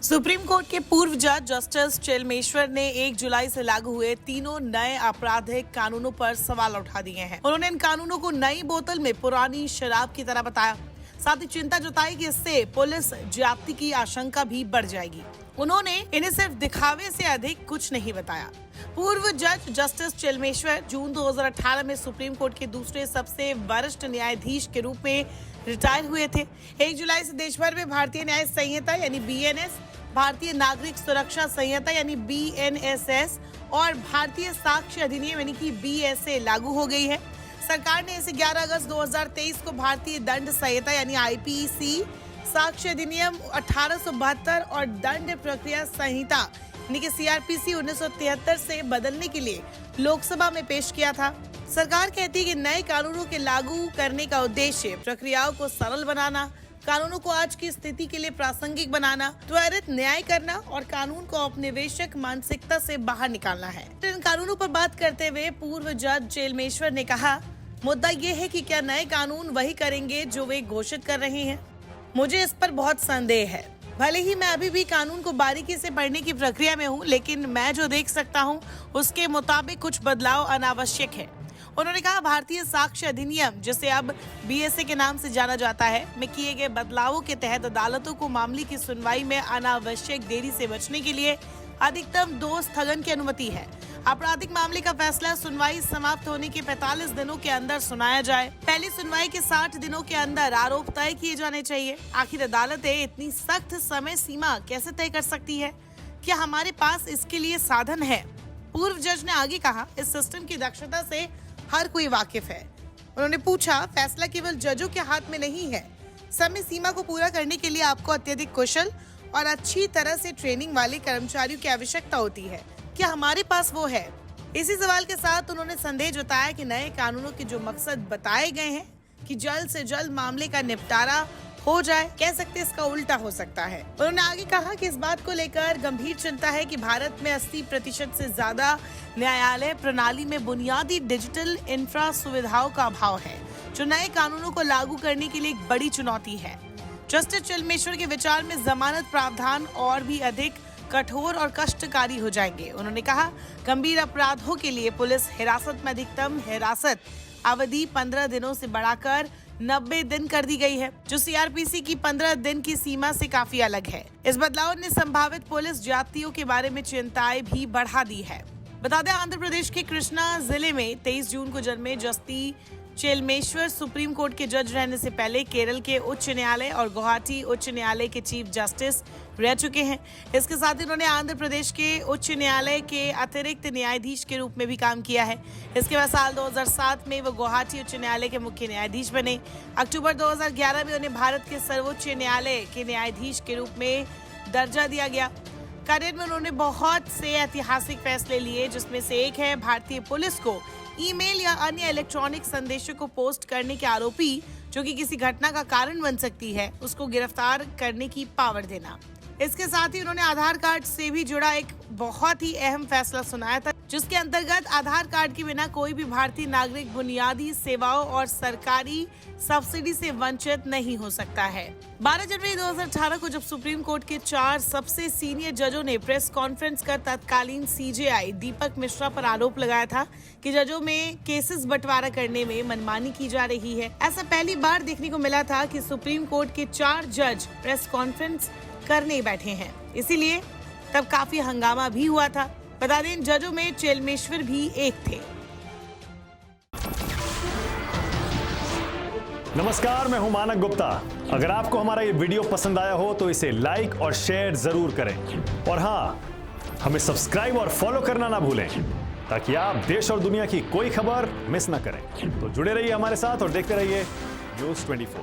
Supreme court के पूर्व जज जस्टिस चेलमेश्वर ने 1 जुलाई से लागू हुए तीनों नए आपराधिक कानूनों पर सवाल उठा दिए हैं। उन्होंने इन कानूनों को नई बोतल में पुरानी शराब की तरह बताया। साथ ही चिंता जताई कि इससे पुलिस ज्यादती की आशंका भी बढ़ जाएगी। उन्होंने इन्हें सिर्फ दिखावे से अधिक कुछ नहीं बताया। पूर्व जज जस्टिस चेलमेश्वर जून 2018 में सुप्रीम कोर्ट के दूसरे सबसे वरिष्ठ न्यायाधीश के रूप में रिटायर हुए थे। 1 जुलाई से देश भर में भारतीय न्याय संहिता यानी BNS, भारतीय नागरिक सुरक्षा संहिता यानी BNSS और भारतीय साक्ष्य अधिनियम यानी कि BSA लागू हो गई है। सरकार ने इसे 11 अगस्त 2023 को भारतीय दंड संहिता यानी IPC, साक्ष्य अधिनियम 1872 और दंड प्रक्रिया संहिता यानी कि CRPC 1973 से बदलने के लिए लोकसभा में पेश किया था। सरकार कहती है कि नए कानूनों के लागू करने का उद्देश्य प्रक्रियाओं को सरल बनाना, कानूनों को आज की स्थिति के लिए प्रासंगिक बनाना, त्वरित न्याय करना और कानून को औपनिवेशिक मानसिकता से बाहर निकालना है। इन कानूनों पर बात करते हुए पूर्व जज चेलमेश्वर ने कहा, मुद्दा ये है कि क्या नए कानून वही करेंगे जो वे घोषित कर रहे हैं। मुझे इस पर बहुत संदेह है। भले ही मैं अभी भी कानून को बारीकी से पढ़ने की प्रक्रिया में हूँ, लेकिन मैं जो देख सकता हूँ उसके मुताबिक कुछ बदलाव अनावश्यक है। उन्होंने कहा, भारतीय साक्ष्य अधिनियम जिसे अब BSA के नाम से जाना जाता है में किए गए बदलावों के तहत अदालतों को मामले की सुनवाई में अनावश्यक देरी से बचने के लिए अधिकतम 2 स्थगन की अनुमति है। आपराधिक मामले का फैसला सुनवाई समाप्त होने के 45 दिनों के अंदर सुनाया जाए। पहली सुनवाई के 60 दिनों के अंदर आरोप तय किए जाने चाहिए। आखिर अदालतें इतनी सख्त समय सीमा कैसे तय कर सकती है? क्या हमारे पास इसके लिए साधन है? पूर्व जज ने आगे कहा, इस सिस्टम की दक्षता से हर कोई वाकिफ है। उन्होंने पूछा, फैसला केवल जजों के हाथ में नहीं है। समय सीमा को पूरा करने के लिए आपको अत्यधिक कुशल और अच्छी तरह से ट्रेनिंग वाले कर्मचारियों की आवश्यकता होती है। क्या हमारे पास वो है? इसी सवाल के साथ उन्होंने संदेह जताया कि नए कानूनों के जो मकसद बताए गए हैं कि जल्द से जल्द मामले का निपटारा हो जाए, कह सकते इसका उल्टा हो सकता है। उन्होंने आगे कहा कि इस बात को लेकर गंभीर चिंता है कि भारत में 80% से ज्यादा न्यायालय प्रणाली में बुनियादी डिजिटल इंफ्रा सुविधाओं का अभाव है, जो नए कानूनों को लागू करने के लिए एक बड़ी चुनौती है। जस्टिस चेलमेश्वर के विचार में जमानत प्रावधान और भी अधिक कठोर और कष्टकारी हो जाएंगे। उन्होंने कहा, गंभीर अपराधों के लिए पुलिस हिरासत में अधिकतम हिरासत अवधि 15 दिनों से बढ़ाकर 90 दिन कर दी गई है, जो CRPC की 15 दिन की सीमा से काफी अलग है। इस बदलाव ने संभावित पुलिस ज्यादतियों के बारे में चिंताएं भी बढ़ा दी है। बता दें, आंध्र प्रदेश के कृष्णा जिले में 23 जून को जन्मे जस्टिस चेलमेश्वर सुप्रीम कोर्ट के जज रहने से पहले केरल के उच्च न्यायालय और गुवाहाटी उच्च न्यायालय के चीफ जस्टिस रह चुके हैं। इसके साथ ही उन्होंने आंध्र प्रदेश के उच्च न्यायालय के अतिरिक्त न्यायाधीश के रूप में भी काम किया है। इसके बाद साल 2007 में वो गुवाहाटी उच्च न्यायालय के मुख्य न्यायाधीश बने। अक्टूबर 2011 में उन्हें भारत के सर्वोच्च न्यायालय के न्यायाधीश के रूप में दर्जा दिया गया। करियर में उन्होंने बहुत से ऐतिहासिक फैसले लिए, जिसमें से एक है भारतीय पुलिस को ईमेल या अन्य इलेक्ट्रॉनिक संदेशों को पोस्ट करने के आरोपी जो कि किसी घटना का कारण बन सकती है, उसको गिरफ्तार करने की पावर देना। इसके साथ ही उन्होंने आधार कार्ड से भी जुड़ा एक बहुत ही अहम फैसला सुनाया था, जिसके अंतर्गत आधार कार्ड के बिना कोई भी भारतीय नागरिक बुनियादी सेवाओं और सरकारी सब्सिडी से वंचित नहीं हो सकता है। 12 जनवरी 2018 को जब सुप्रीम कोर्ट के 4 सबसे सीनियर जजों ने प्रेस कॉन्फ्रेंस कर तत्कालीन CJI दीपक मिश्रा पर आरोप लगाया था कि जजों में केसेस बंटवारा करने में मनमानी की जा रही है। ऐसा पहली बार देखने को मिला था कि सुप्रीम कोर्ट के 4 जज प्रेस कॉन्फ्रेंस करने बैठे हैं, इसीलिए तब काफी हंगामा भी हुआ था। बता दें, जजों में चेलमेश्वर भी एक थे। नमस्कार, मैं हूं मानक गुप्ता। अगर आपको हमारा ये वीडियो पसंद आया हो तो इसे लाइक और शेयर जरूर करें, और हाँ, हमें सब्सक्राइब और फॉलो करना ना भूलें, ताकि आप देश और दुनिया की कोई खबर मिस ना करें। तो जुड़े रहिए हमारे साथ और देखते रहिए News 24।